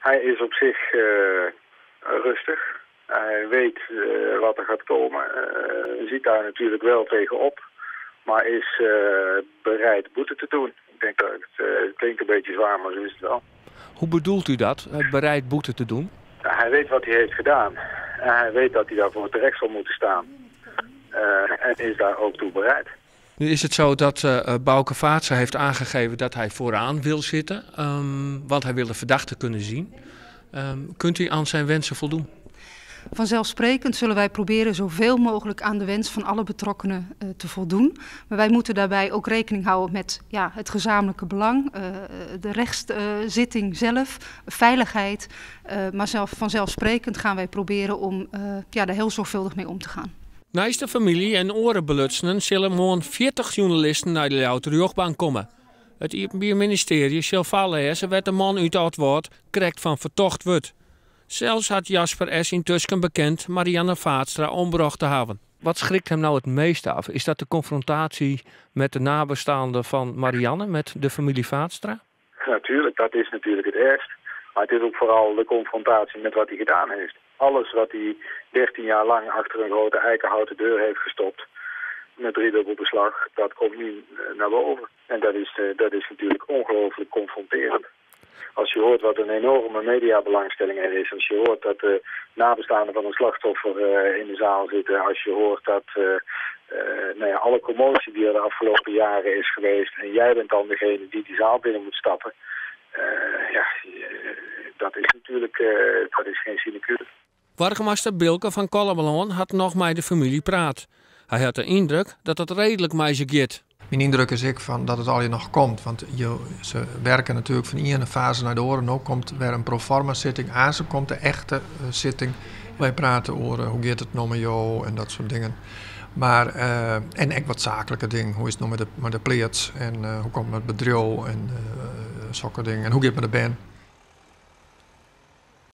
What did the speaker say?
Hij is op zich rustig. Hij weet wat er gaat komen. Ziet daar natuurlijk wel tegenop. Maar is bereid boete te doen. Ik denk dat het klinkt een beetje zwaar, maar zo is het wel. Hoe bedoelt u dat, bereid boete te doen? Hij weet wat hij heeft gedaan. Hij weet dat hij daarvoor terecht zal moeten staan. En is daar ook toe bereid. Nu is het zo dat Bouke Vaatstra heeft aangegeven dat hij vooraan wil zitten. Want hij wil de verdachte kunnen zien. Kunt u aan zijn wensen voldoen? Vanzelfsprekend zullen wij proberen zoveel mogelijk aan de wens van alle betrokkenen te voldoen. Maar wij moeten daarbij ook rekening houden met het gezamenlijke belang, de rechtszitting zelf, veiligheid. Maar vanzelfsprekend gaan wij proberen om er heel zorgvuldig mee om te gaan. Naast de familie en orenbelutsenen zullen morgen 40 journalisten naar de Louter Jochtbank komen. Het Openbaar Ministerie zal vallen werd de man uit het woord correct van vertocht wordt. Zelfs had Jasper S. intussen bekend Marianne Vaatstra ombracht te hebben. Wat schrikt hem nou het meeste af? Is dat de confrontatie met de nabestaanden van Marianne, met de familie Vaatstra? Natuurlijk, dat is natuurlijk het ergst. Maar het is ook vooral de confrontatie met wat hij gedaan heeft. Alles wat hij 13 jaar lang achter een grote eikenhouten deur heeft gestopt, met 3-dubbel beslag, dat komt nu naar boven. En dat is natuurlijk ongelooflijk confronterend. Als je hoort wat een enorme mediabelangstelling er is, als je hoort dat de nabestaanden van een slachtoffer in de zaal zitten, als je hoort dat alle commotie die er de afgelopen jaren is geweest en jij bent dan degene die zaal binnen moet stappen, dat is natuurlijk dat is geen sinecure. Burgemeester Bilke van Kollemeloon had nog met de familie praat. Hij had de indruk dat het redelijk meisje gaat. Mijn indruk is dat het al je nog komt. Want ze werken natuurlijk van ene fase naar de oren. Ook komt weer een proforma zitting aan. Ze komt de echte zitting. Wij praten over hoe gaat het nou met jou en dat soort dingen. Maar, en ook wat zakelijke dingen. Hoe is het nou met de pleats? En hoe komt het met bedrijf en zulke dingen. En hoe gaat het met de band?